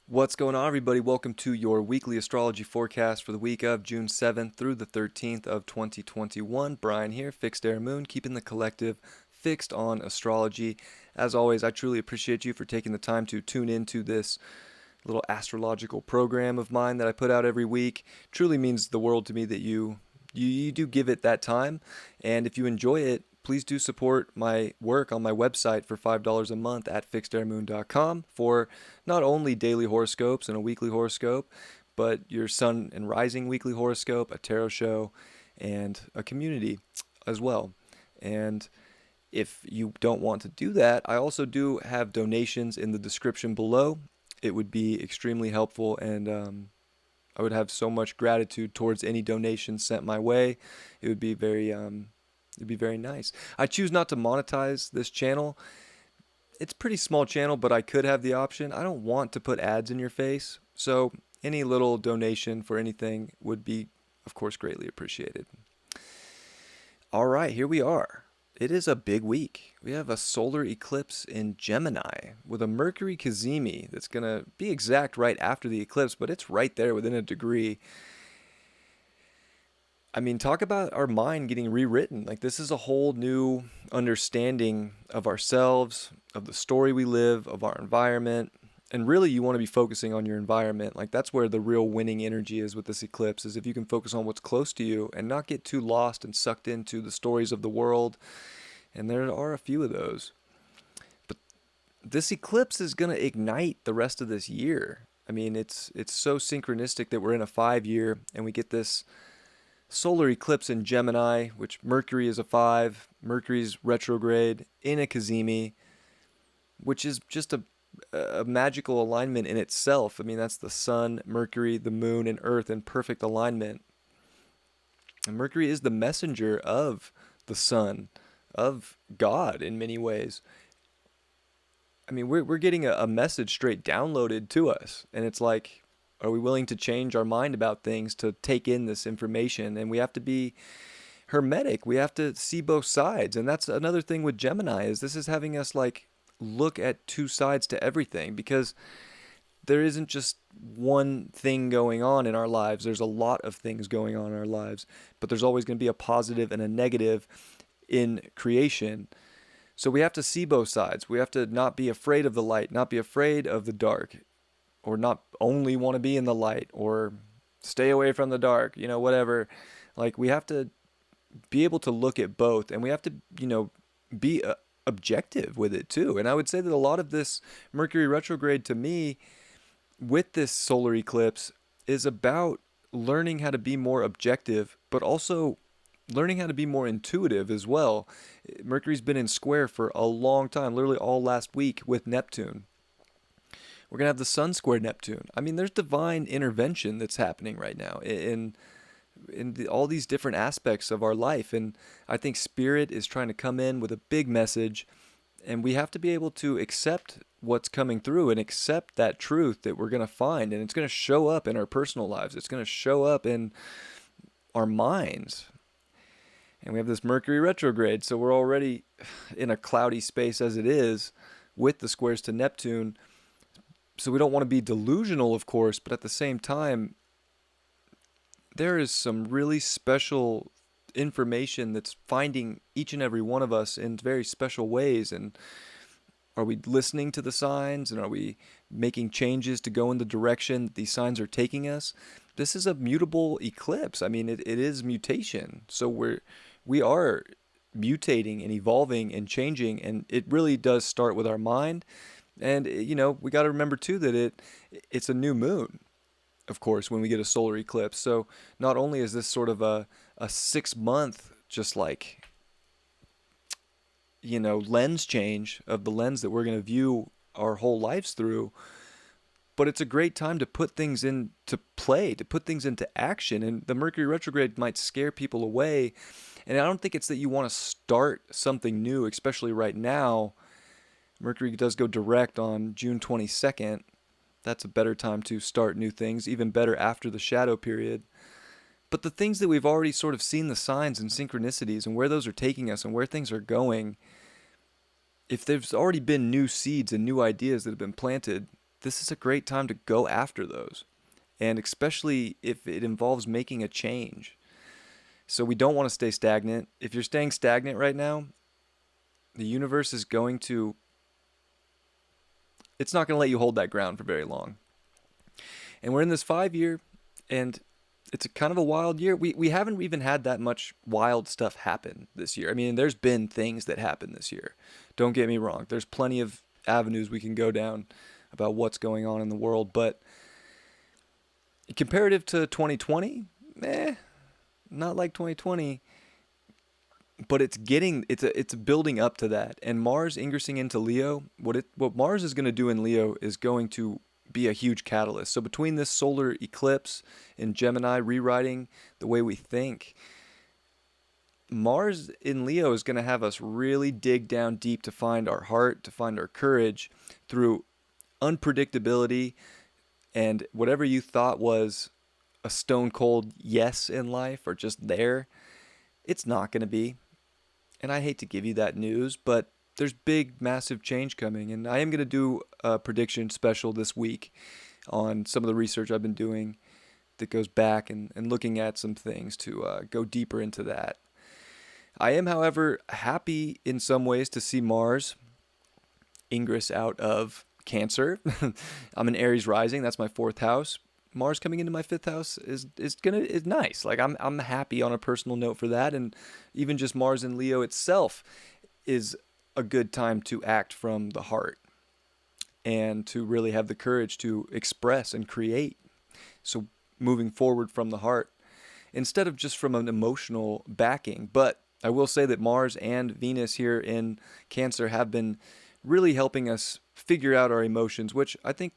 What's going on, everybody? Welcome to your weekly astrology forecast for the week of June 7th through the 13th of 2021. Brian here, Fixed Air Moon, keeping the collective fixed on astrology. As always, I truly appreciate you for taking the time to tune into this little astrological program of mine that I put out every week. Truly means the world to me that you do give it that time. And if you enjoy it, please do support my work on my website for $5 a month at fixedairmoon.com for not only daily horoscopes and a weekly horoscope, but your sun and rising weekly horoscope, a tarot show, and a community as well. And if you don't want to do that, I also do have donations in the description below. It would be extremely helpful, and I would have so much gratitude towards any donations sent my way. It would be It'd be very nice. I choose not to monetize this channel. It's a pretty small channel, but I could have the option. I don't want to put ads in your face, so any little donation for anything would be, of course, greatly appreciated. All right, here we are. It is a big week. We have a solar eclipse in Gemini with a Mercury Cazimi that's going to be exact right after the eclipse, but it's right there within a degree. I mean, talk about our mind getting rewritten. Like, this is a whole new understanding of ourselves, of the story we live, of our environment. And really, you want to be focusing on your environment. Like, that's where the real winning energy is with this eclipse, is if you can focus on what's close to you and not get too lost and sucked into the stories of the world. And there are a few of those. But this eclipse is going to ignite the rest of this year. I mean, it's so synchronistic that we're in a 5-year and we get this solar eclipse in Gemini, which Mercury is a 5, Mercury's retrograde in a Cazimi, which is just a magical alignment in itself. I mean, that's the sun, Mercury, the moon, and Earth in perfect alignment. And Mercury is the messenger of the sun, of God in many ways. I mean, we're getting a message straight downloaded to us, and it's like, are we willing to change our mind about things to take in this information? And we have to be hermetic. We have to see both sides. And that's another thing with Gemini, is this is having us like look at two sides to everything, because there isn't just one thing going on in our lives. There's a lot of things going on in our lives, but there's always going to be a positive and a negative in creation. So we have to see both sides. We have to not be afraid of the light, not be afraid of the dark, or not only want to be in the light, or stay away from the dark, whatever. Like, we have to be able to look at both, and we have to, be objective with it too. And I would say that a lot of this Mercury retrograde, to me, with this solar eclipse, is about learning how to be more objective, but also learning how to be more intuitive as well. Mercury's been in square for a long time, literally all last week with Neptune. We're going to have the sun square Neptune. I mean, there's divine intervention that's happening right now in all these different aspects of our life. And I think Spirit is trying to come in with a big message. And we have to be able to accept what's coming through and accept that truth that we're going to find. And it's going to show up in our personal lives. It's going to show up in our minds. And we have this Mercury retrograde. So we're already in a cloudy space as it is with the squares to Neptune. So we don't want to be delusional, of course, but at the same time, there is some really special information that's finding each and every one of us in very special ways. And are we listening to the signs, and are we making changes to go in the direction that these signs are taking us? This is a mutable eclipse. I mean, it is mutation. So we are mutating and evolving and changing, and it really does start with our mind. And, we got to remember, too, that it's a new moon, of course, when we get a solar eclipse. So not only is this sort of a 6-month, just like, lens change of the lens that we're going to view our whole lives through, but it's a great time to put things into play, to put things into action. And the Mercury retrograde might scare people away. And I don't think it's that you want to start something new, especially right now. Mercury does go direct on June 22nd. That's a better time to start new things, even better after the shadow period. But the things that we've already sort of seen the signs and synchronicities and where those are taking us and where things are going, if there's already been new seeds and new ideas that have been planted, this is a great time to go after those. And especially if it involves making a change. So we don't want to stay stagnant. If you're staying stagnant right now, the universe is going to, it's not going to let you hold that ground for very long. And we're in this 5 year, and it's a kind of a wild year. We haven't even had that much wild stuff happen this year. I mean, there's been things that happen this year. Don't get me wrong. There's plenty of avenues we can go down about what's going on in the world. But comparative to 2020, not like 2020. But it's building up to that. And Mars ingressing into Leo, what Mars is going to do in Leo is going to be a huge catalyst. So between this solar eclipse in Gemini rewriting the way we think, Mars in Leo is going to have us really dig down deep to find our heart, to find our courage through unpredictability, and whatever you thought was a stone cold yes in life or just there, it's not going to be. And I hate to give you that news, but there's big, massive change coming. And I am going to do a prediction special this week on some of the research I've been doing that goes back and looking at some things to go deeper into that. I am, however, happy in some ways to see Mars ingress out of Cancer. I'm in Aries rising. That's my 4th house. Mars coming into my 5th house is nice. Like I'm happy on a personal note for that, and even just Mars in Leo itself is a good time to act from the heart and to really have the courage to express and create. So moving forward from the heart instead of just from an emotional backing. But I will say that Mars and Venus here in Cancer have been really helping us figure out our emotions, which I think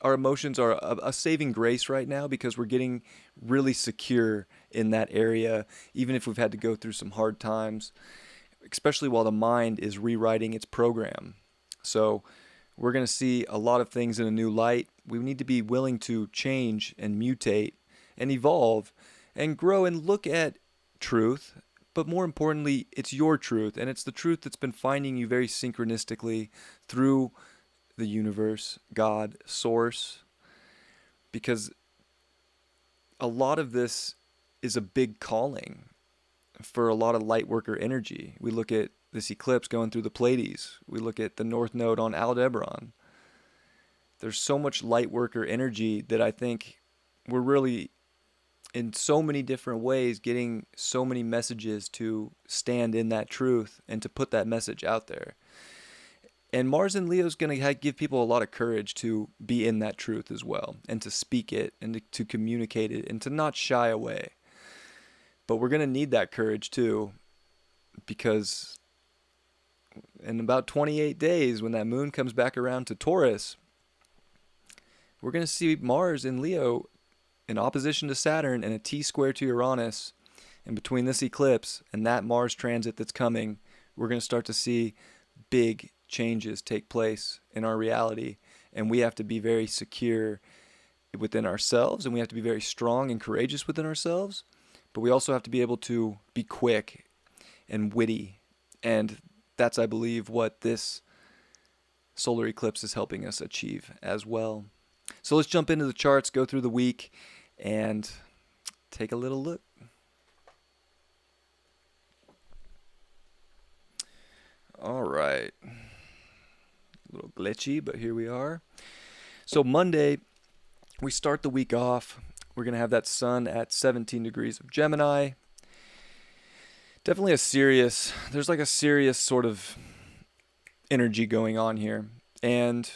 our emotions are a saving grace right now because we're getting really secure in that area, even if we've had to go through some hard times, especially while the mind is rewriting its program. So we're going to see a lot of things in a new light. We need to be willing to change and mutate and evolve and grow and look at truth. But more importantly, it's your truth, and it's the truth that's been finding you very synchronistically through the universe, God, source, because a lot of this is a big calling for a lot of light worker energy. We look at this eclipse going through the Pleiades. We look at the North Node on Aldebaran. There's so much light worker energy that I think we're really, in so many different ways, getting so many messages to stand in that truth and to put that message out there. And Mars in Leo is going to give people a lot of courage to be in that truth as well, and to speak it, and to communicate it, and to not shy away. But we're going to need that courage too, because in about 28 days, when that moon comes back around to Taurus, we're going to see Mars in Leo in opposition to Saturn and a T-square to Uranus. And between this eclipse and that Mars transit that's coming, we're going to start to see big changes take place in our reality, and we have to be very secure within ourselves, and we have to be very strong and courageous within ourselves, but we also have to be able to be quick and witty, and that's, I believe, what this solar eclipse is helping us achieve as well. So let's jump into the charts, go through the week, and take a little look. All right. A little glitchy, but here we are. So Monday, we start the week off. We're going to have that sun at 17 degrees of Gemini. Definitely there's like a serious sort of energy going on here. And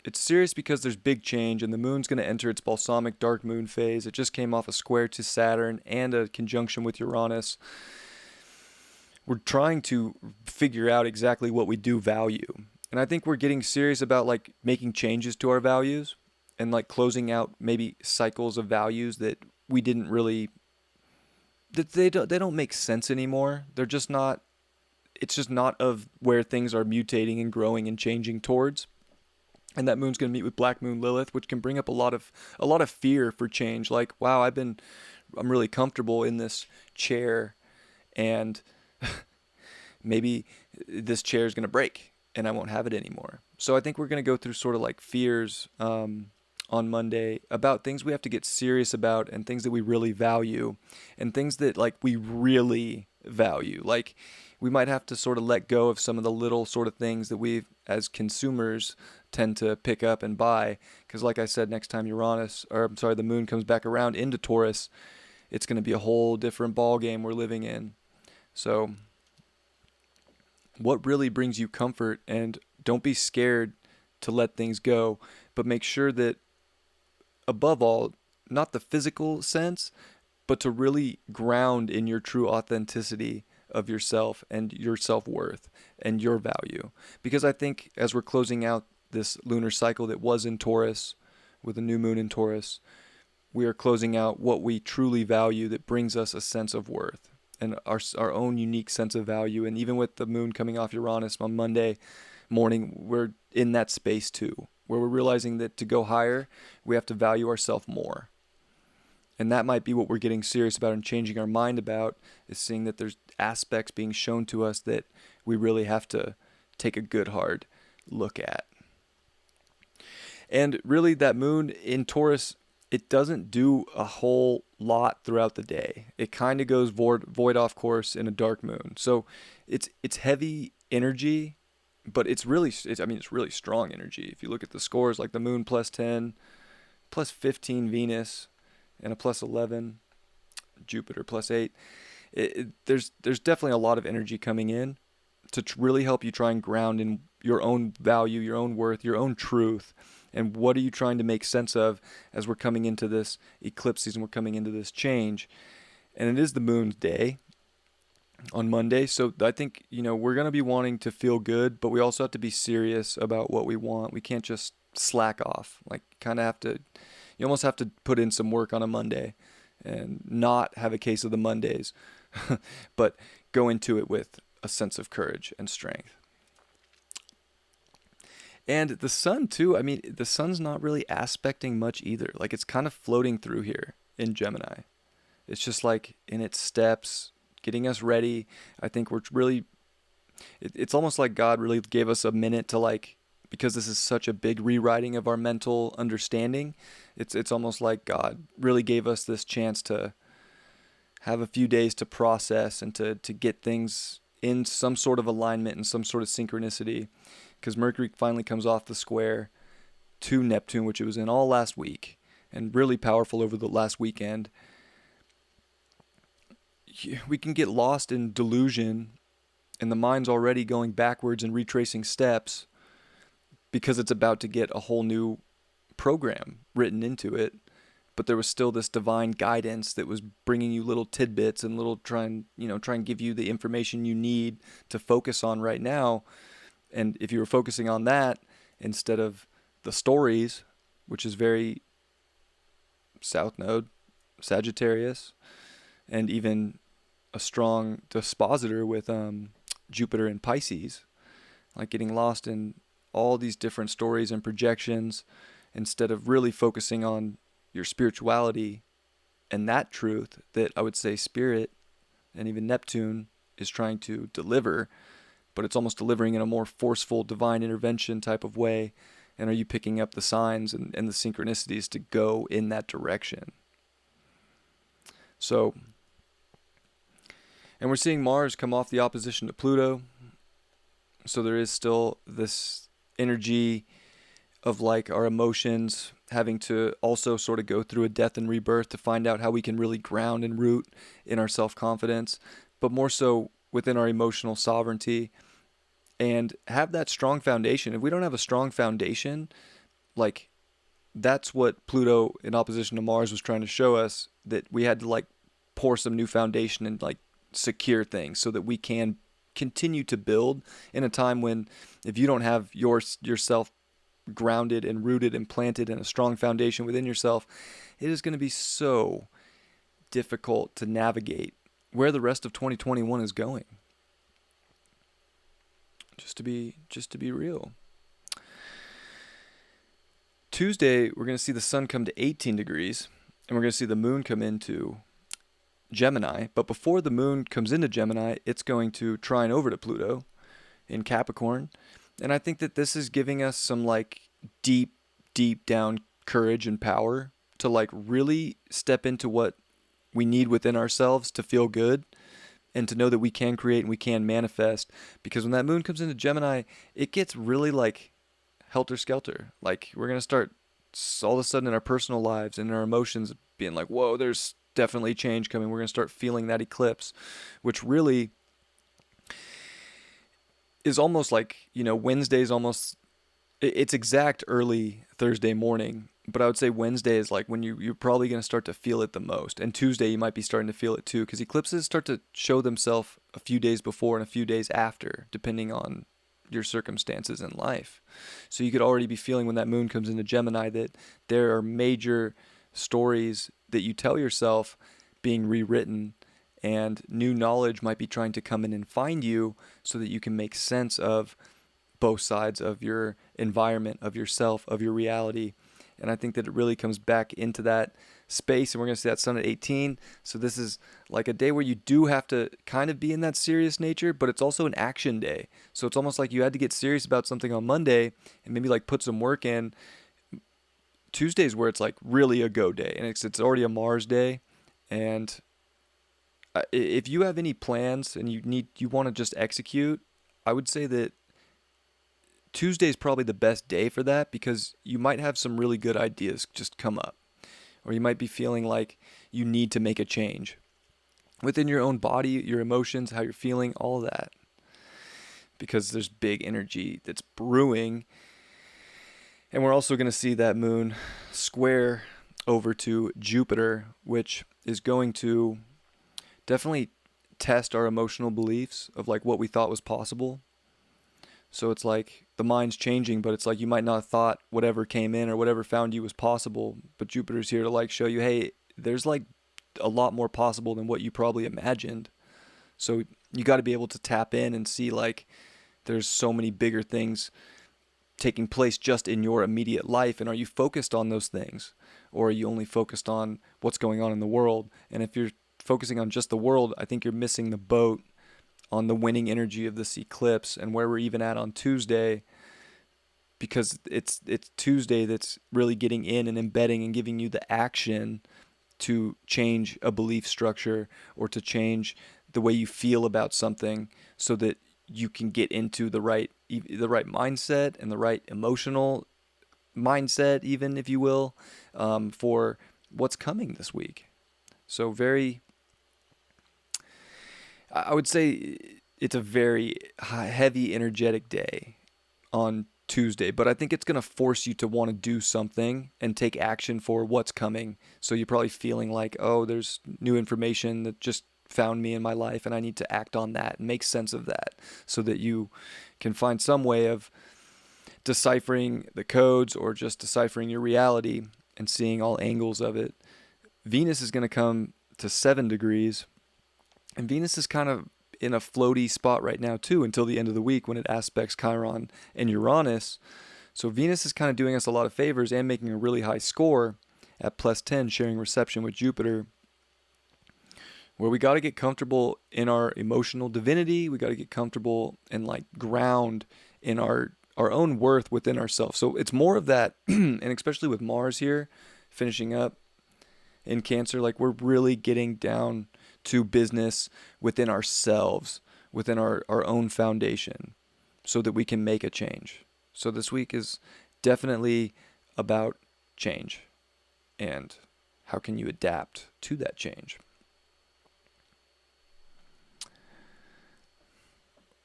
it's serious because there's big change, and the moon's going to enter its balsamic dark moon phase. It just came off a square to Saturn and a conjunction with Uranus. We're trying to figure out exactly what we do value. And I think we're getting serious about like making changes to our values and like closing out maybe cycles of values that we didn't really, that they don't make sense anymore. They're just not, it's just not of where things are mutating and growing and changing towards. And that moon's going to meet with Black Moon Lilith, which can bring up a lot of fear for change. Like, wow, I've been I'm really comfortable in this chair, and maybe this chair is going to break and I won't have it anymore. So I think we're going to go through sort of like fears on Monday about things we have to get serious about and things that we really value and things that like we really value. Like we might have to sort of let go of some of the little sort of things that we as consumers tend to pick up and buy. Because like I said, next time the moon comes back around into Taurus, it's going to be a whole different ball game we're living in. So what really brings you comfort, and don't be scared to let things go, but make sure that above all, not the physical sense, but to really ground in your true authenticity of yourself and your self-worth and your value. Because I think as we're closing out this lunar cycle that was in Taurus with a new moon in Taurus, we are closing out what we truly value that brings us a sense of worth and our own unique sense of value. And even with the moon coming off Uranus on Monday morning, we're in that space too, where we're realizing that to go higher, we have to value ourselves more. And that might be what we're getting serious about and changing our mind about, is seeing that there's aspects being shown to us that we really have to take a good hard look at. And really that moon in Taurus, it doesn't do a whole lot throughout the day. It kind of goes void off course in a dark moon. So it's heavy energy, but it's really strong energy. If you look at the scores, like the moon +10, +15 Venus, and a +11 Jupiter, +8. There's definitely a lot of energy coming in to really help you try and ground in your own value, your own worth, your own truth. And what are you trying to make sense of as we're coming into this eclipse season, we're coming into this change. And it is the moon's day on Monday. So I think, we're going to be wanting to feel good, but we also have to be serious about what we want. We can't just slack off. Like you almost have to put in some work on a Monday and not have a case of the Mondays, but go into it with a sense of courage and strength. And the sun too, the sun's not really aspecting much either. Like it's kind of floating through here in Gemini. It's just like in its steps, getting us ready. I think we're really, it's almost like God really gave us a minute to because this is such a big rewriting of our mental understanding. It's almost like God really gave us this chance to have a few days to process and to get things in some sort of alignment and some sort of synchronicity. Because Mercury finally comes off the square to Neptune, which it was in all last week, and really powerful over the last weekend. We can get lost in delusion, and the mind's already going backwards and retracing steps because it's about to get a whole new program written into it. But there was still this divine guidance that was bringing you little tidbits and try and give you the information you need to focus on right now. And if you were focusing on that instead of the stories, which is very South Node, Sagittarius, and even a strong dispositor with Jupiter and Pisces, like getting lost in all these different stories and projections instead of really focusing on your spirituality and that truth that I would say Spirit and even Neptune is trying to deliver, but it's almost delivering in a more forceful divine intervention type of way. And are you picking up the signs and the synchronicities to go in that direction? So, and we're seeing Mars come off the opposition to Pluto. So there is still this energy of our emotions having to also sort of go through a death and rebirth to find out how we can really ground and root in our self-confidence, but more so within our emotional sovereignty and have that strong foundation. If we don't have a strong foundation, that's what Pluto in opposition to Mars was trying to show us, that we had to pour some new foundation and secure things so that we can continue to build in a time when if you don't have yourself grounded and rooted and planted in a strong foundation within yourself, it is going to be so difficult to navigate where the rest of 2021 is going. Just to be real. Tuesday, we're going to see the sun come to 18 degrees, and we're going to see the moon come into Gemini, but before the moon comes into Gemini, it's going to trine over to Pluto in Capricorn. And I think that this is giving us some like deep, deep down courage and power to like really step into what we need within ourselves to feel good and to know that we can create and we can manifest. Because when that moon comes into Gemini, it gets really like helter skelter. Like we're going to start all of a sudden in our personal lives and our emotions being like, whoa, there's definitely change coming. We're going to start feeling that eclipse, which really is almost like, Wednesday's almost, it's exact early Thursday morning, but I would say Wednesday is like when you're probably going to start to feel it the most. And Tuesday, you might be starting to feel it too, because eclipses start to show themselves a few days before and a few days after, depending on your circumstances in life. So you could already be feeling when that moon comes into Gemini that there are major stories that you tell yourself being rewritten, and new knowledge might be trying to come in and find you so that you can make sense of both sides of your environment, of yourself, of your reality. And I think that it really comes back into that space, and we're going to see that sun at 18. So this is like a day where you do have to kind of be in that serious nature, but it's also an action day. So it's almost like you had to get serious about something on Monday and maybe like put some work in. Tuesday's where it's like really a go day, and it's already a Mars day. And if you have any plans and you want to just execute, I would say that Tuesday is probably the best day for that, because you might have some really good ideas just come up, or you might be feeling like you need to make a change within your own body, your emotions, how you're feeling, all of that, because there's big energy that's brewing. And we're also going to see that moon square over to Jupiter, which is going to definitely test our emotional beliefs of like what we thought was possible. So it's like the mind's changing, but it's like you might not have thought whatever came in or whatever found you was possible, but Jupiter's here to like show you, hey, there's like a lot more possible than what you probably imagined. So you got to be able to tap in and see like there's so many bigger things taking place just in your immediate life. And are you focused on those things, or are you only focused on what's going on in the world? And if you're focusing on just the world, I think you're missing the boat on the winning energy of this eclipse and where we're even at on Tuesday, because it's Tuesday that's really getting in and embedding and giving you the action to change a belief structure or to change the way you feel about something, so that you can get into the right mindset and the right emotional mindset, even if you will, for what's coming this week. So I would say it's a very heavy, energetic day on Tuesday, but I think it's going to force you to want to do something and take action for what's coming. So you're probably feeling like, oh, there's new information that just found me in my life, and I need to act on that and make sense of that, so that you can find some way of deciphering the codes or just deciphering your reality and seeing all angles of it. Venus is going to come to 7 degrees. And Venus is kind of in a floaty spot right now too, until the end of the week when it aspects Chiron and Uranus. So Venus is kind of doing us a lot of favors and making a really high score at +10, sharing reception with Jupiter, where we got to get comfortable in our emotional divinity. We got to get comfortable and like ground in our own worth within ourselves. So it's more of that, and especially with Mars here finishing up in Cancer, like we're really getting down to business within ourselves, within our own foundation, so that we can make a change. So this week is definitely about change and how can you adapt to that change.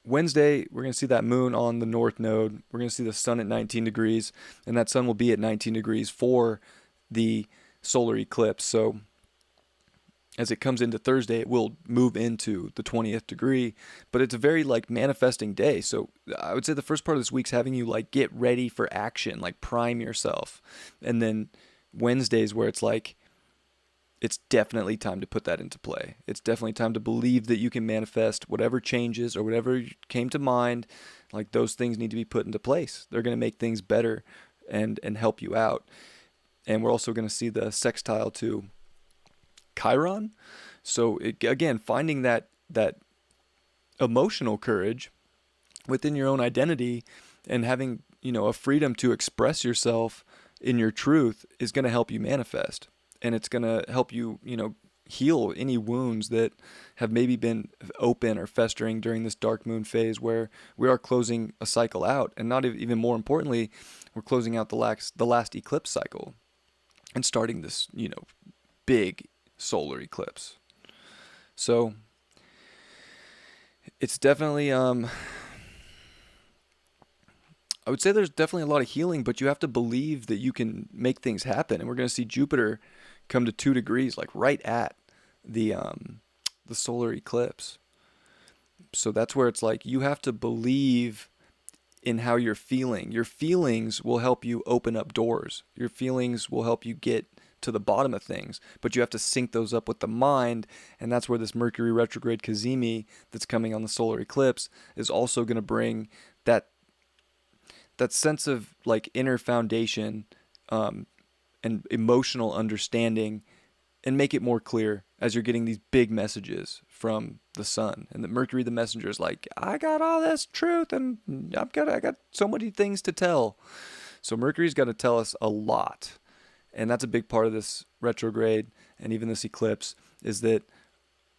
Wednesday, we're going to see that moon on the north node. We're going to see the sun at 19 degrees, and that sun will be at 19 degrees for the solar eclipse. So as it comes into Thursday, it will move into the 20th degree, but it's a very like manifesting day. So I would say the first part of this week's having you like get ready for action, like prime yourself. And then Wednesdays where it's like, it's definitely time to put that into play. It's definitely time to believe that you can manifest whatever changes or whatever came to mind. Like those things need to be put into place. They're going to make things better and help you out. And we're also going to see the sextile to Chiron. So again, finding that emotional courage within your own identity and having, a freedom to express yourself in your truth is going to help you manifest. And it's going to help you, heal any wounds that have maybe been open or festering during this dark moon phase, where we are closing a cycle out. And not even more importantly, we're closing out the last eclipse cycle and starting this, big solar eclipse. So it's definitely, I would say there's definitely a lot of healing, but you have to believe that you can make things happen. And we're going to see Jupiter come to 2 degrees, like right at the solar eclipse. So that's where it's like you have to believe in how you're feeling. Your feelings will help you open up doors. Your feelings will help you get to the bottom of things, but you have to sync those up with the mind. And that's where this Mercury retrograde Cazimi that's coming on the solar eclipse is also going to bring that sense of like inner foundation, and emotional understanding, and make it more clear as you're getting these big messages from the sun. And the Mercury, the messenger, is like, I got all this truth and I got so many things to tell. So Mercury's got to tell us a lot. And that's a big part of this retrograde and even this eclipse, is that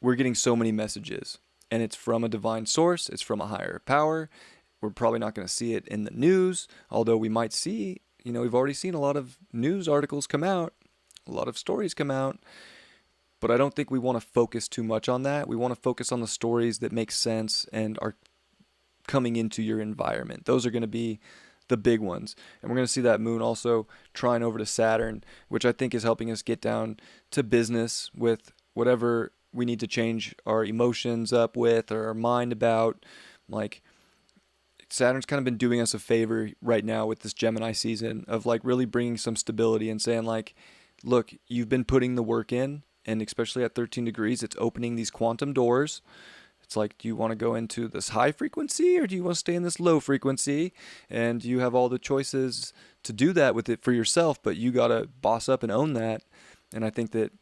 we're getting so many messages, and it's from a divine source. It's from a higher power. We're probably not going to see it in the news, although we might see, we've already seen a lot of news articles come out, a lot of stories come out, but I don't think we want to focus too much on that. We want to focus on the stories that make sense and are coming into your environment. Those are going to be the big ones. And we're going to see that moon also trine over to Saturn, which I think is helping us get down to business with whatever we need to change our emotions up with, or our mind about. Like, Saturn's kind of been doing us a favor right now with this Gemini season of like really bringing some stability and saying like, look, you've been putting the work in, and especially at 13 degrees, it's opening these quantum doors. It's like, do you want to go into this high frequency, or do you want to stay in this low frequency? And you have all the choices to do that with it for yourself, but you got to boss up and own that. And I think that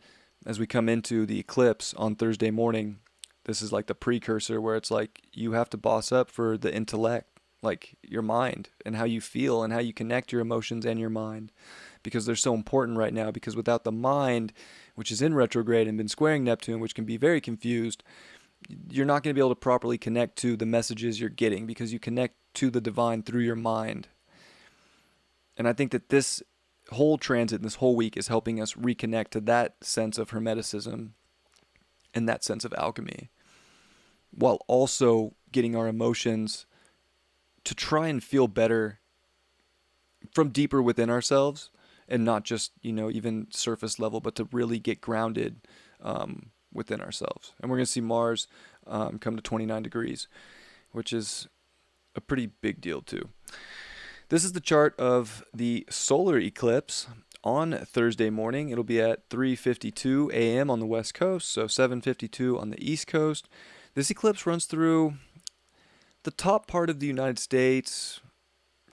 as we come into the eclipse on Thursday morning, this is like the precursor where it's like you have to boss up for the intellect, like your mind and how you feel and how you connect your emotions and your mind, because they're so important right now. Because without the mind, which is in retrograde and been squaring Neptune, which can be very confused, you're not going to be able to properly connect to the messages you're getting, because you connect to the divine through your mind. And I think that this whole transit, this whole week, is helping us reconnect to that sense of hermeticism and that sense of alchemy, while also getting our emotions to try and feel better from deeper within ourselves, and not just, even surface level, but to really get grounded within ourselves. And we're going to see Mars come to 29 degrees, which is a pretty big deal too. This is the chart of the solar eclipse on Thursday morning. It'll be at 3:52 a.m. on the West Coast, so 7:52 on the East Coast. This eclipse runs through the top part of the United States,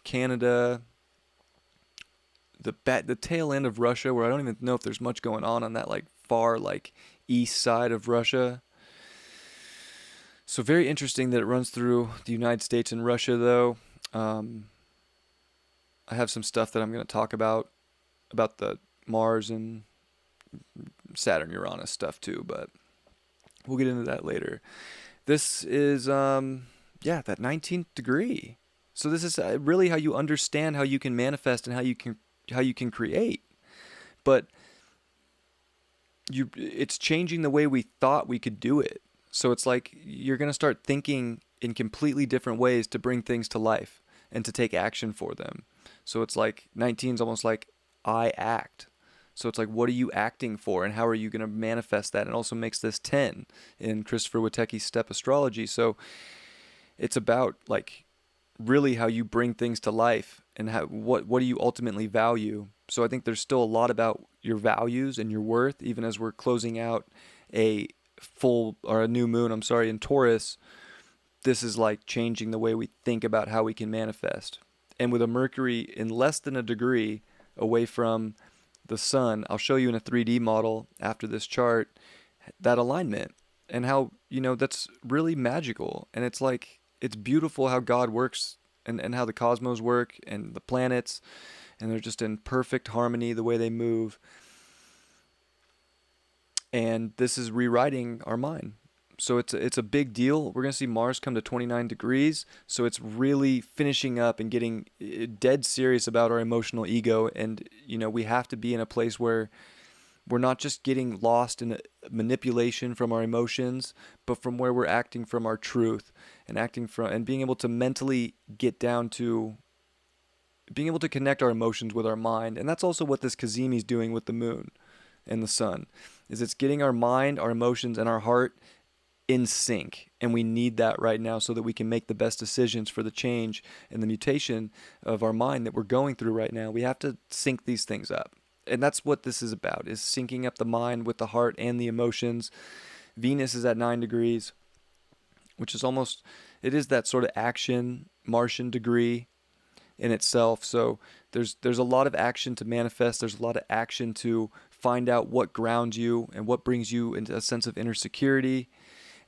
Canada, the tail end of Russia, where I don't even know if there's much going on that like far like east side of Russia. So very interesting that it runs through the United States and Russia, though. I have some stuff that I'm going to talk about the Mars and Saturn Uranus stuff too, but we'll get into that later. This is that 19th degree. So this is really how you understand how you can manifest and how you can create. But it's changing the way we thought we could do it. So it's like you're going to start thinking in completely different ways to bring things to life and to take action for them. So it's like 19 is almost like I act. So it's like, what are you acting for, and how are you going to manifest that? And also makes this 10 in Christopher Witecki's Step Astrology. So it's about like really how you bring things to life and what do you ultimately value. So I think there's still a lot about your values and your worth, even as we're closing out a new moon, in Taurus. This is like changing the way we think about how we can manifest. And with a Mercury in less than a degree away from the sun, I'll show you in a 3D model after this chart that alignment, and how, that's really magical. And it's like, it's beautiful how God works, and how the cosmos work and the planets, and they're just in perfect harmony the way they move. And this is rewriting our mind. So it's a big deal. We're going to see Mars come to 29 degrees. So it's really finishing up and getting dead serious about our emotional ego. And, we have to be in a place where we're not just getting lost in manipulation from our emotions, but from where we're acting from our truth, and acting from, and being able to mentally get down to being able to connect our emotions with our mind. And that's also what this Cazimi is doing with the moon and the sun, is it's getting our mind, our emotions, and our heart in sync. And we need that right now so that we can make the best decisions for the change and the mutation of our mind that we're going through right now. We have to sync these things up. And that's what this is about, is syncing up the mind with the heart and the emotions. Venus is at 9 degrees, which is almost, it is that sort of action Martian degree in itself. So there's a lot of action to manifest. There's a lot of action to find out what grounds you and what brings you into a sense of inner security.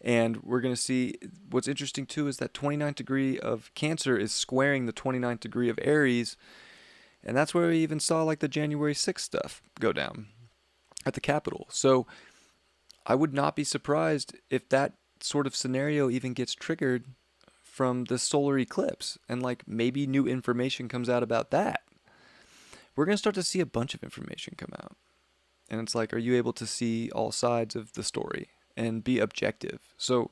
And we're going to see, what's interesting too is that 29th degree of Cancer is squaring the 29th degree of Aries. And that's where we even saw like the January 6th stuff go down at the Capitol. So I would not be surprised if that sort of scenario even gets triggered from the solar eclipse, and like maybe new information comes out about that. We're going to start to see a bunch of information come out. And it's like, are you able to see all sides of the story and be objective? So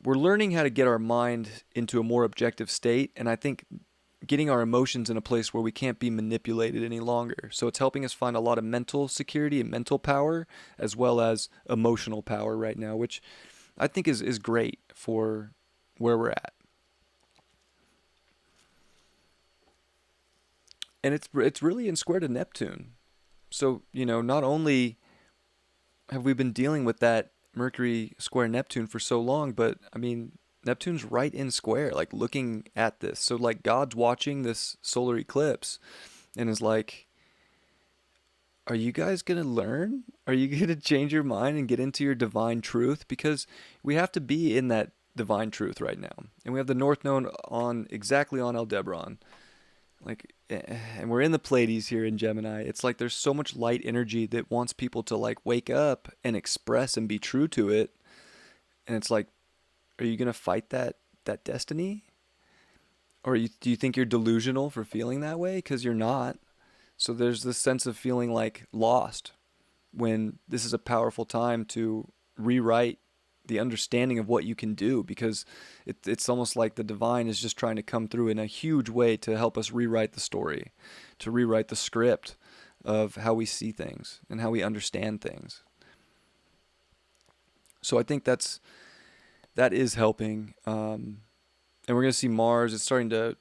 we're learning how to get our mind into a more objective state. And I think getting our emotions in a place where we can't be manipulated any longer. So it's helping us find a lot of mental security and mental power, as well as emotional power right now, which I think is great for where we're at. And it's really in square to Neptune. So, not only have we been dealing with that Mercury square Neptune for so long, but I mean, Neptune's right in square, like looking at this. So like God's watching this solar eclipse and is like, are you guys going to learn? Are you going to change your mind and get into your divine truth? Because we have to be in that divine truth right now. And we have the North Node exactly on Aldebaran. And we're in the Pleiades here in Gemini. It's like there's so much light energy that wants people to like wake up and express and be true to it. And it's like, are you going to fight that destiny? Or do you think you're delusional for feeling that way? Because you're not. So there's this sense of feeling like lost, when this is a powerful time to rewrite the understanding of what you can do, because it's almost like the divine is just trying to come through in a huge way to help us rewrite the story, to rewrite the script of how we see things and how we understand things. So I think that is helping. And we're going to see Mars. It's starting to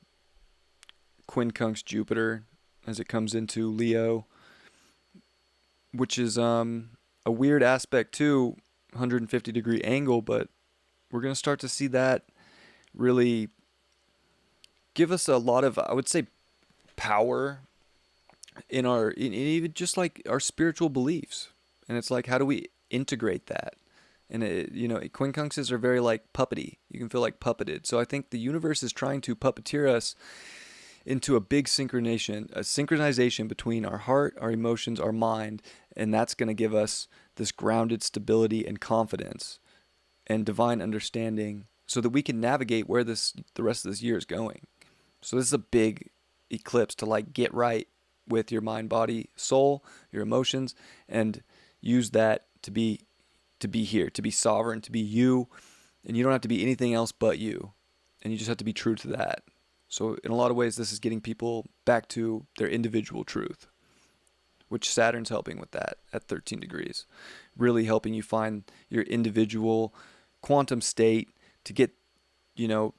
quincunx Jupiter as it comes into Leo, which is a weird aspect too, 150 degree angle, but we're going to start to see that really give us a lot of, I would say, power in even just like our spiritual beliefs. And it's like, how do we integrate that? And quincunxes are very like puppety. You can feel like puppeted. So I think the universe is trying to puppeteer us into a big synchronization between our heart, our emotions, our mind, and that's going to give us this grounded stability and confidence and divine understanding so that we can navigate where the rest of this year is going. So this is a big eclipse to like get right with your mind, body, soul, your emotions, and use that to be here, to be sovereign, to be you, and you don't have to be anything else but you, and you just have to be true to that. So in a lot of ways, this is getting people back to their individual truth, which Saturn's helping with that at 13 degrees, really helping you find your individual quantum state to get,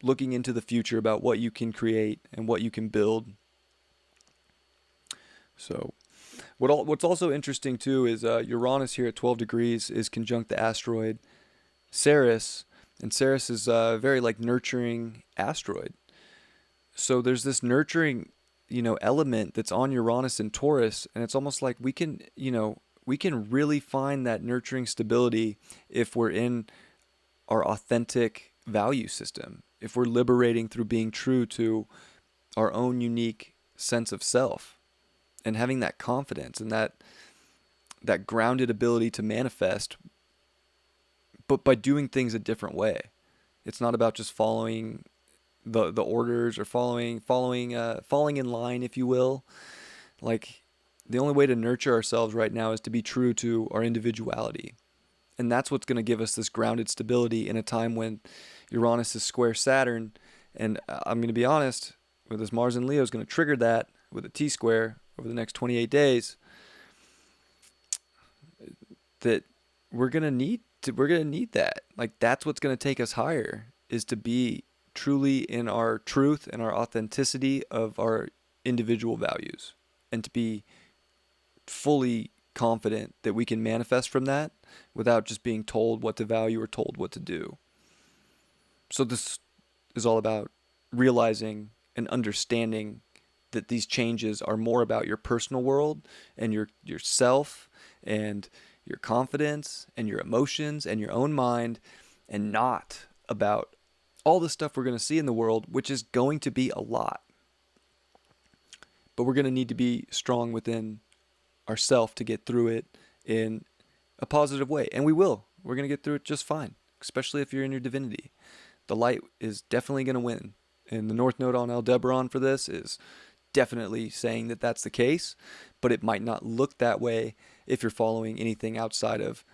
looking into the future about what you can create and what you can build. So what's also interesting too is Uranus here at 12 degrees is conjunct the asteroid Ceres, and Ceres is a very like nurturing asteroid. So there's this nurturing, element that's on Uranus and Taurus, and it's almost like we can, we can really find that nurturing stability if we're in our authentic value system, if we're liberating through being true to our own unique sense of self and having that confidence and that grounded ability to manifest, but by doing things a different way. It's not about just following the orders or falling in line, if you will. Like, the only way to nurture ourselves right now is to be true to our individuality. And that's what's going to give us this grounded stability in a time when Uranus is square Saturn. And I'm going to be honest, with this Mars and Leo is going to trigger that with a T-square over the next 28 days, that we're going to need that. Like, that's what's going to take us higher, is to be truly in our truth and our authenticity of our individual values, and to be fully confident that we can manifest from that without just being told what to value or told what to do. So this is all about realizing and understanding that these changes are more about your personal world and yourself and your confidence and your emotions and your own mind, and not about all the stuff we're going to see in the world, which is going to be a lot. But we're going to need to be strong within ourselves to get through it in a positive way. And we will. We're going to get through it just fine, especially if you're in your divinity. The light is definitely going to win. And the North Node on Aldebaran for this is definitely saying that that's the case, but it might not look that way if you're following anything outside of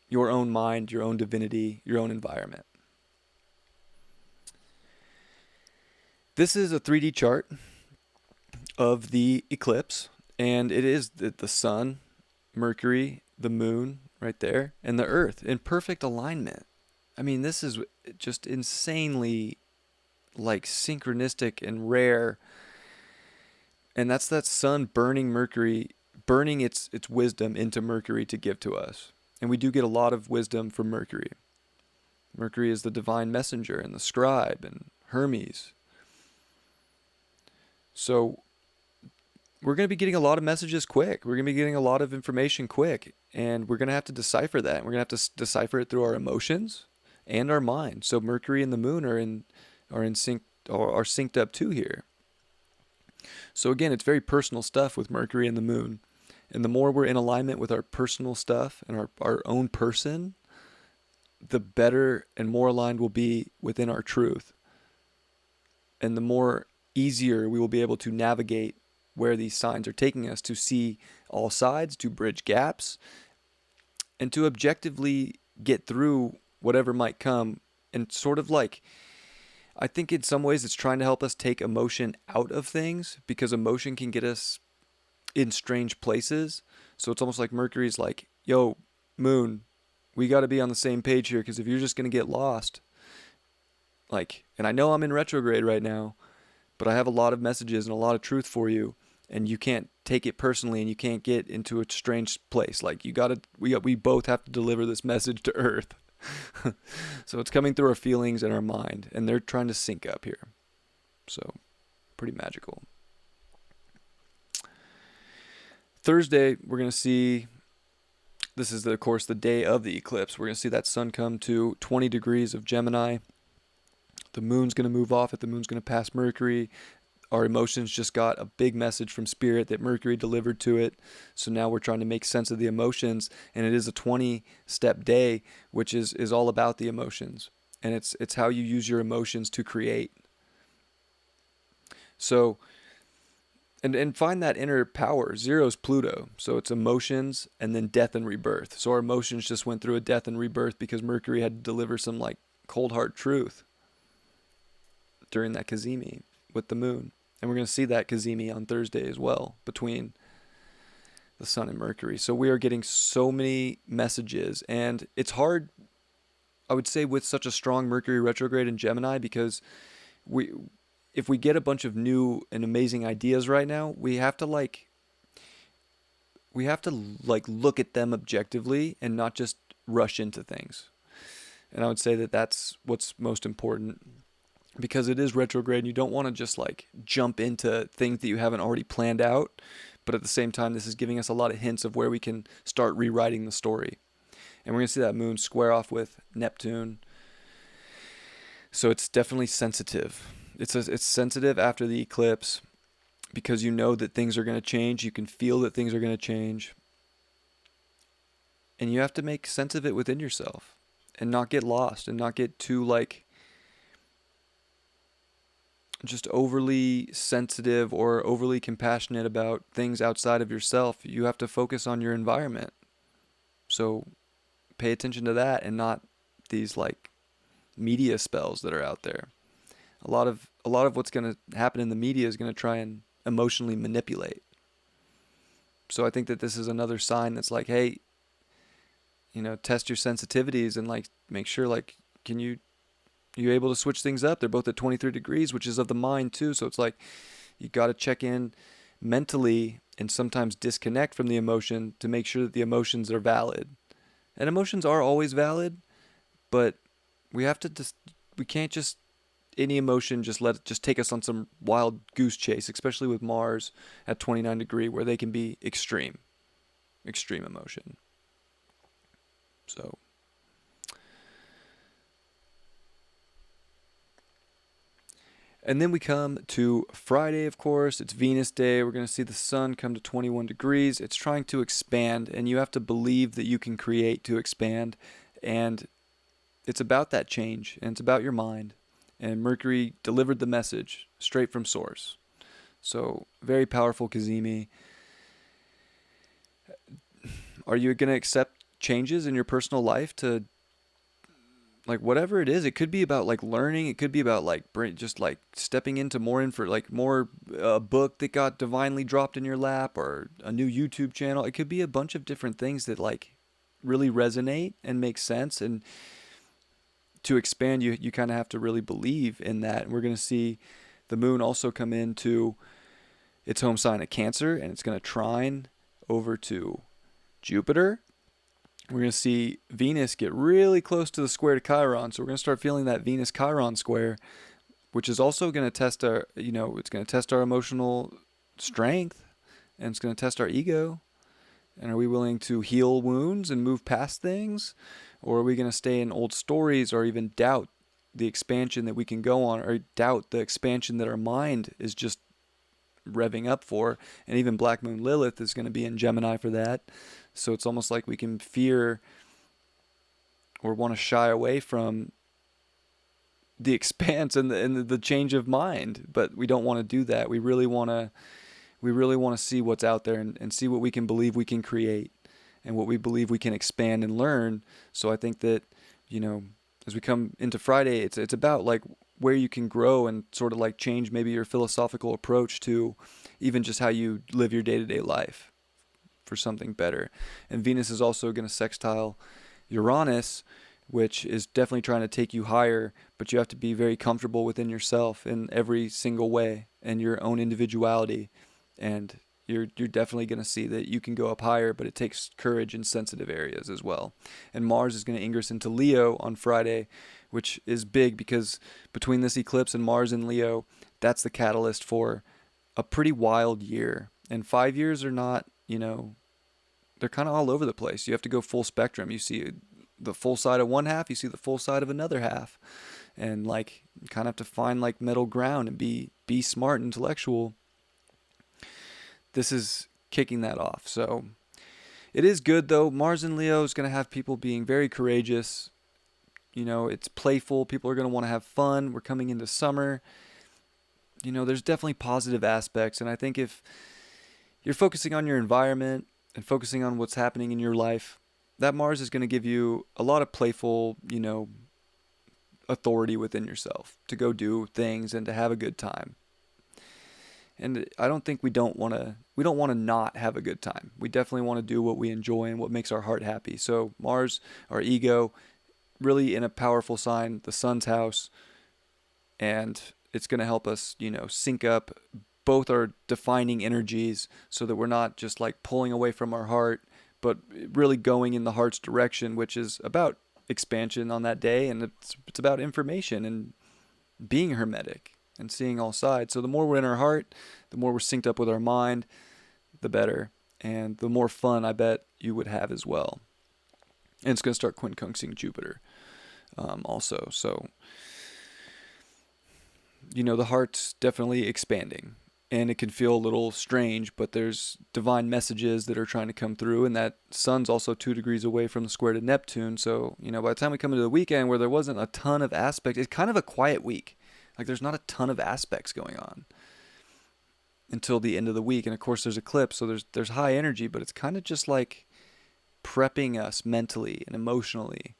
your own mind, your own divinity, your own environment. This is a 3D chart of the eclipse, and it is the sun, Mercury, the moon right there, and the earth in perfect alignment. I mean, this is just insanely like synchronistic and rare. And that's that sun burning Mercury, burning its wisdom into Mercury to give to us. And we do get a lot of wisdom from Mercury. Mercury is the divine messenger and the scribe and Hermes. So we're going to be getting a lot of messages quick. We're going to be getting a lot of information quick. And we're going to have to decipher that. We're going to have to decipher it through our emotions and our mind. So Mercury and the moon are synced up too here. So again, it's very personal stuff with Mercury and the moon. And the more we're in alignment with our personal stuff and our own person, the better and more aligned we'll be within our truth. And the more easier we will be able to navigate where these signs are taking us, to see all sides, to bridge gaps, and to objectively get through whatever might come. And sort of like, I think in some ways it's trying to help us take emotion out of things, because emotion can get us in strange places. So it's almost like Mercury's like, yo, moon, we got to be on the same page here, because if you're just going to get lost, like, and I know I'm in retrograde right now, but I have a lot of messages and a lot of truth for you, and you can't take it personally, and you can't get into a strange place. Like, we both have to deliver this message to Earth. So it's coming through our feelings and our mind, and they're trying to sync up here. So pretty magical. Thursday, we're going to see, this is of course the day of the eclipse. We're going to see that sun come to 20 degrees of Gemini. The moon's going to move off it. The moon's going to pass Mercury. Our emotions just got a big message from Spirit that Mercury delivered to it. So now we're trying to make sense of the emotions. And it is a 20-step day, which is all about the emotions. And it's how you use your emotions to create. So, and find that inner power. 0 is Pluto. So it's emotions and then death and rebirth. So our emotions just went through a death and rebirth because Mercury had to deliver some like cold hard truth during that Cazimi with the moon. And we're going to see that Cazimi on Thursday as well, between the sun and Mercury. So we are getting so many messages, and it's hard, I would say, with such a strong Mercury retrograde in Gemini, because if we get a bunch of new and amazing ideas right now, we have to look at them objectively and not just rush into things. And I would say that that's what's most important, because it is retrograde and you don't want to just like jump into things that you haven't already planned out, But at the same time, this is giving us a lot of hints of where we can start rewriting the story. And we're going to see that moon square off with Neptune. So it's definitely sensitive. It's sensitive after the eclipse because you know that things are going to change. You can feel that things are going to change. And you have to make sense of it within yourself and not get lost and not get too just overly sensitive or overly compassionate about things outside of yourself. You have to focus on your environment. So pay attention to that and not these media spells that are out there. A lot of what's going to happen in the media is going to try and emotionally manipulate. So I think that this is another sign that's hey, test your sensitivities and make sure can you able to switch things up? They're both at 23 degrees, which is of the mind too. So it's you got to check in mentally and sometimes disconnect from the emotion to make sure that the emotions are valid. And emotions are always valid, but we have to we can't just any emotion just take us on some wild goose chase, especially with Mars at 29 degree where they can be extreme emotion. So and then we come to Friday, of course. It's Venus Day. We're going to see the sun come to 21 degrees. It's trying to expand, and you have to believe that you can create to expand. And it's about that change, and it's about your mind. And Mercury delivered the message straight from source. So, very powerful Cazimi. Are you going to accept changes in your personal life to whatever it is? It could be about learning. It could be about just stepping into more more a book that got divinely dropped in your lap or a new YouTube channel. It could be a bunch of different things that really resonate and make sense. And to expand, you kind of have to really believe in that. And we're going to see the moon also come into its home sign of Cancer, and it's going to trine over to Jupiter. We're going to see Venus get really close to the square to Chiron. So we're going to start feeling that Venus-Chiron square, which is also going to test our, it's going to test our emotional strength, and it's going to test our ego. And are we willing to heal wounds and move past things? Or are we going to stay in old stories or even doubt the expansion that we can go on, or doubt the expansion that our mind is just revving up for? And even Black Moon Lilith is going to be in Gemini for that. So it's almost like we can fear or want to shy away from the expanse and the change of mind, but we don't want to do that. We really want to see what's out there and see what we can believe we can create and what we believe we can expand and learn. So I think that, as we come into Friday, it's about where you can grow and sort of change maybe your philosophical approach to even just how you live your day-to-day life for something better. And Venus is also going to sextile Uranus, which is definitely trying to take you higher, but you have to be very comfortable within yourself in every single way and your own individuality. And you're definitely going to see that you can go up higher, but it takes courage in sensitive areas as well. And Mars is going to ingress into Leo on Friday, which is big because between this eclipse and Mars in Leo, that's the catalyst for a pretty wild year. And 5 years are not, they're kind of all over the place. You have to go full spectrum. You see the full side of one half, you see the full side of another half. And you kind of have to find middle ground and be smart and intellectual. This is kicking that off. So it is good though. Mars in Leo is going to have people being very courageous. It's playful. People are going to want to have fun. We're coming into summer. There's definitely positive aspects. And I think if you're focusing on your environment and focusing on what's happening in your life, that Mars is going to give you a lot of playful, authority within yourself to go do things and to have a good time. And I don't think we don't want to not have a good time. We definitely want to do what we enjoy and what makes our heart happy. So Mars, our ego, really in a powerful sign, the sun's house, and it's going to help us, sync up both our defining energies so that we're not just pulling away from our heart, but really going in the heart's direction, which is about expansion on that day. And it's about information and being hermetic and seeing all sides. So the more we're in our heart, the more we're synced up with our mind, the better. And the more fun I bet you would have as well. And it's going to start quincunxing Jupiter also. So, the heart's definitely expanding. And it can feel a little strange, but there's divine messages that are trying to come through. And that sun's also 2 degrees away from the square to Neptune. So, by the time we come into the weekend where there wasn't a ton of aspects, it's kind of a quiet week. Like there's not a ton of aspects going on until the end of the week. And of course there's eclipse, so there's high energy, but it's kind of just like prepping us mentally and emotionally.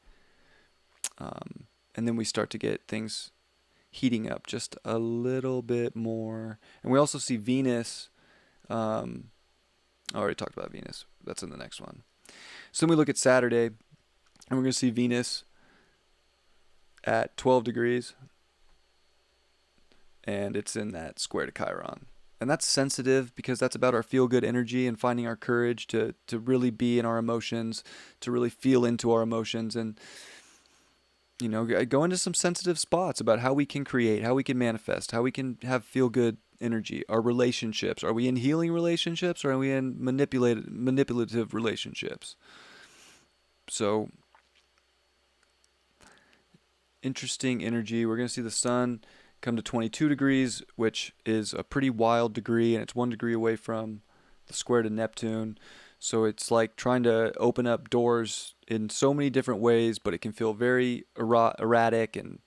And then we start to get things heating up just a little bit more. And we also see Venus. I already talked about Venus. That's in the next one. So then we look at Saturday, and we're going to see Venus at 12 degrees. And it's in that square to Chiron. And that's sensitive because that's about our feel-good energy and finding our courage to really be in our emotions, to really feel into our emotions, and go into some sensitive spots about how we can create, how we can manifest, how we can have feel-good energy. Our relationships. Are we in healing relationships, or are we in manipulative relationships? So, interesting energy. We're going to see the sun come to 22 degrees, which is a pretty wild degree, and it's 1 degree away from the square to Neptune. So it's like trying to open up doors in so many different ways, but it can feel very erratic and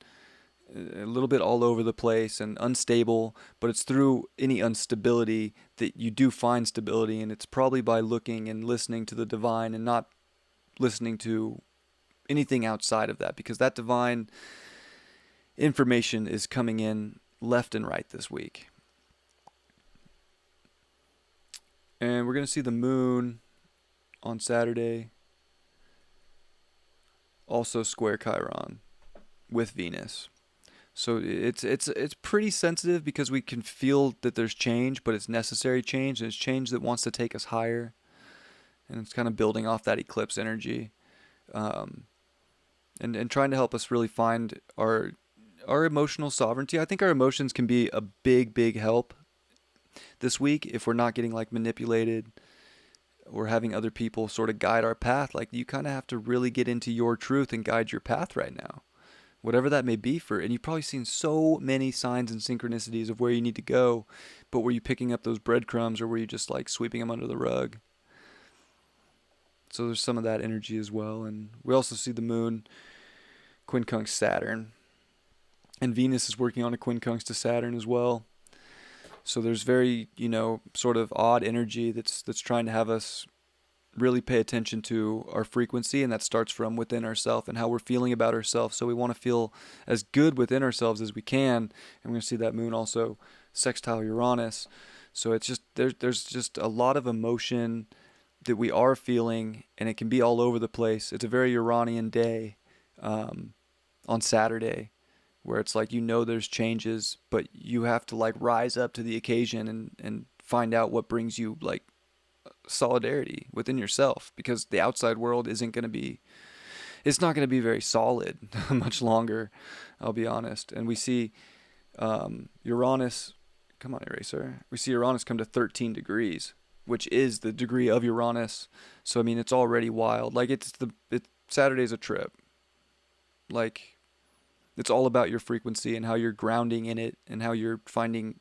a little bit all over the place and unstable. But it's through any instability that you do find stability, and it's probably by looking and listening to the divine and not listening to anything outside of that, because that divine information is coming in left and right this week. And we're going to see the moon on Saturday also square Chiron with Venus. So it's pretty sensitive because we can feel that there's change, but it's necessary change, and it's change that wants to take us higher. And it's kind of building off that eclipse energy. And trying to help us really find our emotional sovereignty. I think our emotions can be a big help this week if we're not getting like manipulated or having other people sort of guide our path. Like you kind of have to really get into your truth and guide your path right now, whatever that may be and you've probably seen so many signs and synchronicities of where you need to go, but were you picking up those breadcrumbs, or were you just like sweeping them under the rug? So there's some of that energy as well. And we also see the moon quincunx Saturn. And Venus is working on a quincunx to Saturn as well. So there's very, sort of odd energy that's trying to have us really pay attention to our frequency, and that starts from within ourselves and how we're feeling about ourselves. So we want to feel as good within ourselves as we can. And we're going to see that moon also sextile Uranus. So it's just there's just a lot of emotion that we are feeling, and it can be all over the place. It's a very Uranian day on Saturday, where it's like, there's changes, but you have to like rise up to the occasion and find out what brings you like solidarity within yourself, because the outside world it's not going to be very solid much longer, I'll be honest. And we see Uranus, come on eraser, we see Uranus come to 13 degrees, which is the degree of Uranus. So I mean, it's already wild. Like Saturday's a trip. Like, it's all about your frequency and how you're grounding in it and how you're finding,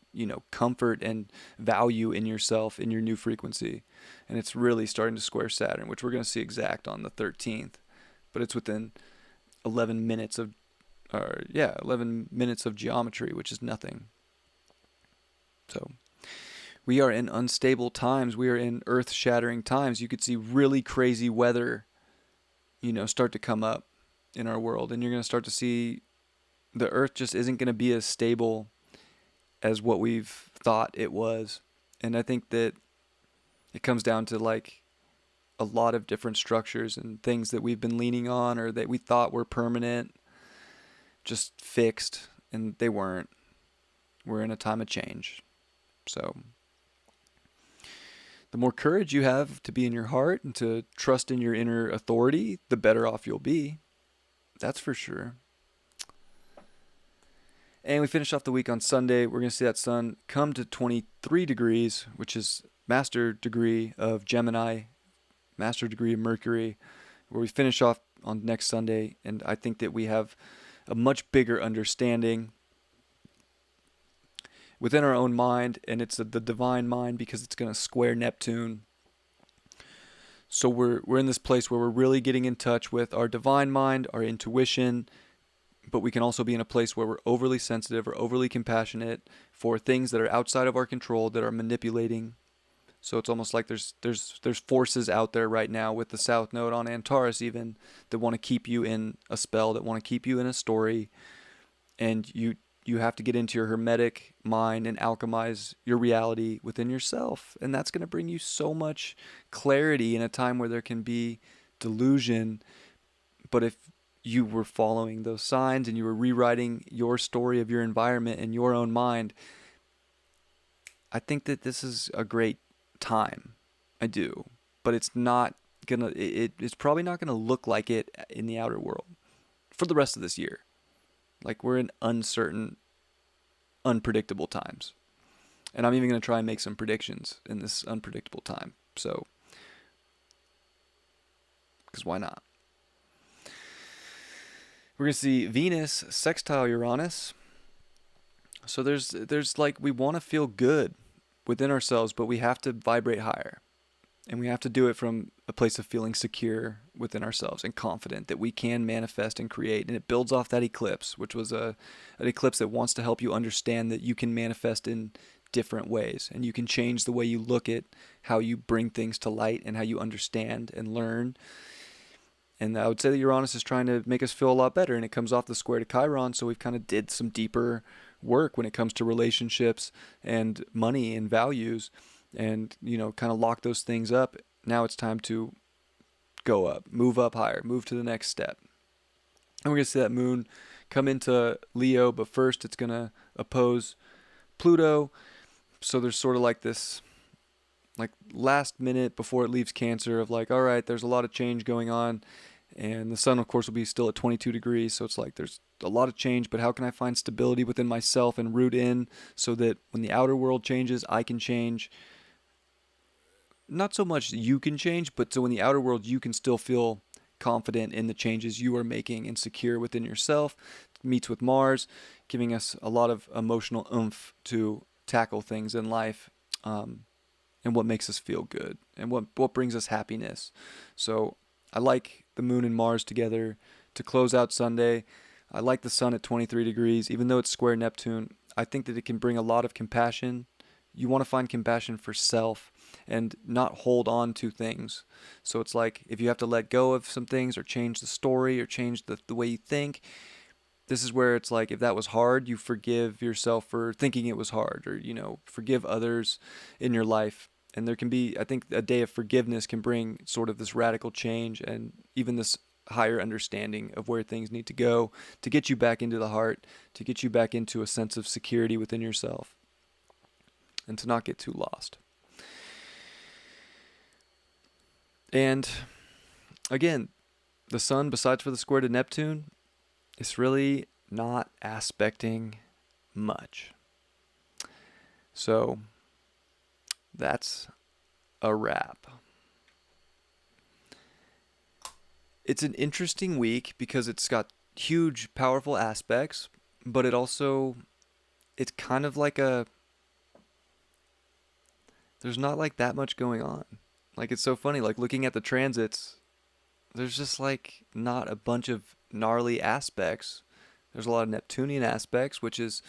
comfort and value in yourself in your new frequency. And it's really starting to square Saturn, which we're going to see exact on the 13th. But it's within 11 minutes of geometry, which is nothing. So we are in unstable times. We are in earth-shattering times. You could see really crazy weather, start to come up in our world. And you're going to start to see the earth just isn't going to be as stable as what we've thought it was. And I think that it comes down to like a lot of different structures and things that we've been leaning on, or that we thought were permanent, just fixed, and they weren't. We're in a time of change. So the more courage you have to be in your heart and to trust in your inner authority, the better off you'll be. That's for sure. And we finish off the week on Sunday. We're going to see that sun come to 23 degrees, which is master degree of Gemini, master degree of Mercury, where we finish off on next Sunday. And I think that we have a much bigger understanding within our own mind, and it's the divine mind because it's going to square Neptune. So we're in this place where we're really getting in touch with our divine mind, our intuition, but we can also be in a place where we're overly sensitive or overly compassionate for things that are outside of our control that are manipulating. So it's almost like there's forces out there right now with the South Node on Antares even that want to keep you in a spell, that want to keep you in a story, and you have to get into your hermetic mind and alchemize your reality within yourself. And that's going to bring you so much clarity in a time where there can be delusion. But if you were following those signs and you were rewriting your story of your environment in your own mind, I think that this is a great time. I do. But it's not gonna, it's probably not gonna look like it in the outer world for the rest of this year. Like, we're in uncertain, unpredictable times. And I'm even going to try and make some predictions in this unpredictable time. So, because why not? We're going to see Venus sextile Uranus. So there's like, we want to feel good within ourselves, but we have to vibrate higher. And we have to do it from a place of feeling secure within ourselves and confident that we can manifest and create. And it builds off that eclipse, which was an eclipse that wants to help you understand that you can manifest in different ways. And you can change the way you look at how you bring things to light and how you understand and learn. And I would say that Uranus is trying to make us feel a lot better. And it comes off the square to Chiron. So we've kind of did some deeper work when it comes to relationships and money and values. And, kind of lock those things up. Now it's time to go up, move up higher, move to the next step. And we're going to see that moon come into Leo, but first it's going to oppose Pluto. So there's sort of like this, like, last minute before it leaves Cancer of like, all right, there's a lot of change going on. And the sun, of course, will be still at 22 degrees. So it's like there's a lot of change, but how can I find stability within myself and root in so that when the outer world changes, I can change. Not so much you can change, but so in the outer world, you can still feel confident in the changes you are making and secure within yourself. It meets with Mars, giving us a lot of emotional oomph to tackle things in life, and what makes us feel good and what brings us happiness. So I like the moon and Mars together to close out Sunday. I like the sun at 23 degrees, even though it's square Neptune. I think that it can bring a lot of compassion. You want to find compassion for self and not hold on to things. So it's like, if you have to let go of some things or change the story or change the way you think, this is where it's like, if that was hard, you forgive yourself for thinking it was hard, or, forgive others in your life. And there can be, I think, a day of forgiveness can bring sort of this radical change and even this higher understanding of where things need to go to get you back into the heart, to get you back into a sense of security within yourself, and to not get too lost. And again, the sun, besides for the square to Neptune, is really not aspecting much. So that's a wrap. It's an interesting week because it's got huge, powerful aspects, but it's kind of like there's not like that much going on. Like, it's so funny, like, looking at the transits, there's just like not a bunch of gnarly aspects. There's a lot of Neptunian aspects, which is,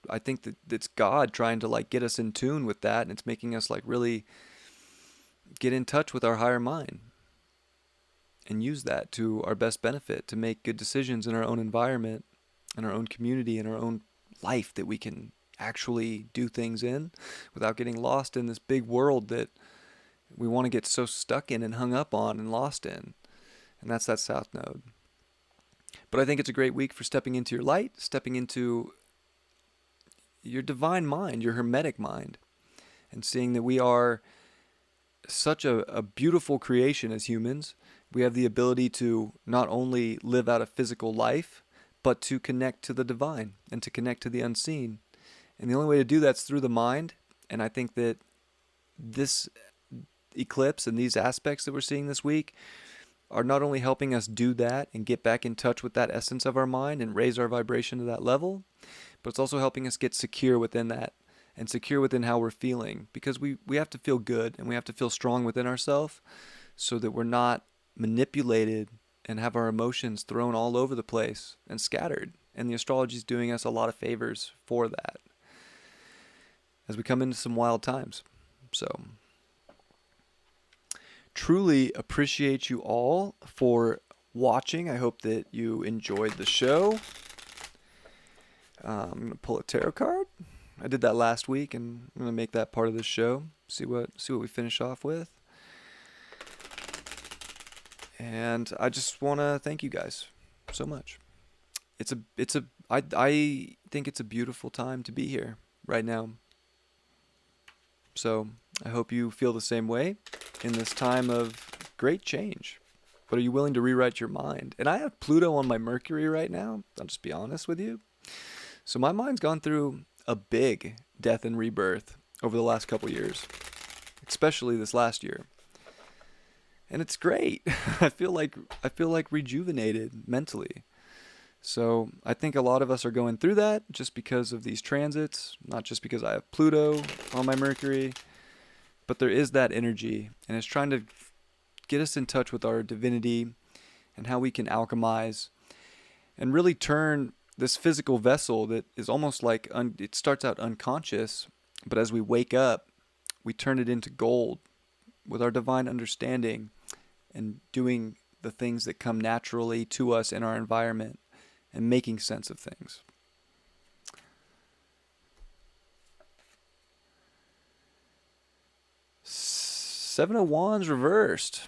I think that it's God trying to like get us in tune with that, and it's making us like really get in touch with our higher mind and use that to our best benefit to make good decisions in our own environment, in our own community, in our own life that we can actually do things in without getting lost in this big world that we want to get so stuck in and hung up on and lost in. And that's that South Node. But I think it's a great week for stepping into your light, stepping into your divine mind, your hermetic mind, and seeing that we are such a beautiful creation as humans. We have the ability to not only live out a physical life, but to connect to the divine and to connect to the unseen. And the only way to do that's through the mind. And I think that this eclipse and these aspects that we're seeing this week are not only helping us do that and get back in touch with that essence of our mind and raise our vibration to that level, but it's also helping us get secure within that and secure within how we're feeling, because we have to feel good and we have to feel strong within ourselves so that we're not manipulated and have our emotions thrown all over the place and scattered. And the astrology is doing us a lot of favors for that as we come into some wild times. So truly appreciate you all for watching. I hope that you enjoyed the show. I'm going to pull a tarot card. I did that last week, and I'm going to make that part of the show. See what we finish off with. And I just want to thank you guys so much. I think it's a beautiful time to be here right now. So I hope you feel the same way in this time of great change. But are you willing to rewrite your mind? And I have Pluto on my Mercury right now. I'll just be honest with you. So my mind's gone through a big death and rebirth over the last couple years, especially this last year. And it's great. I feel like rejuvenated mentally. So I think a lot of us are going through that just because of these transits, not just because I have Pluto on my Mercury, but there is that energy, and it's trying to get us in touch with our divinity and how we can alchemize and really turn this physical vessel that is almost like, it starts out unconscious, but as we wake up, we turn it into gold with our divine understanding and doing the things that come naturally to us in our environment and making sense of things. Seven of Wands reversed.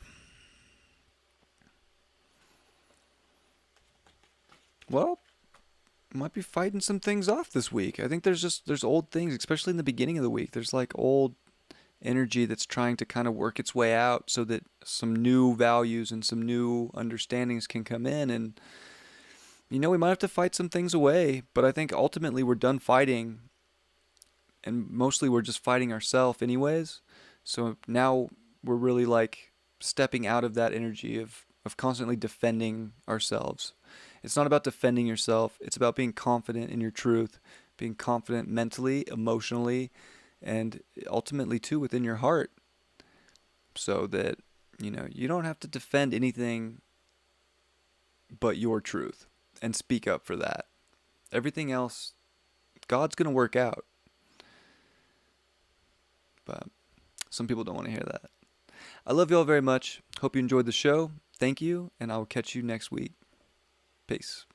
Well, might be fighting some things off this week. I think there's old things, especially in the beginning of the week. There's like old energy that's trying to kind of work its way out so that some new values and some new understandings can come in. And, we might have to fight some things away, but I think ultimately we're done fighting, and mostly we're just fighting ourselves anyways. So now we're really like stepping out of that energy of constantly defending ourselves. It's not about defending yourself. It's about being confident in your truth, being confident mentally, emotionally, and ultimately too within your heart, so that, you don't have to defend anything but your truth and speak up for that. Everything else, God's going to work out. But some people don't want to hear that. I love you all very much. Hope you enjoyed the show. Thank you, and I will catch you next week. Peace.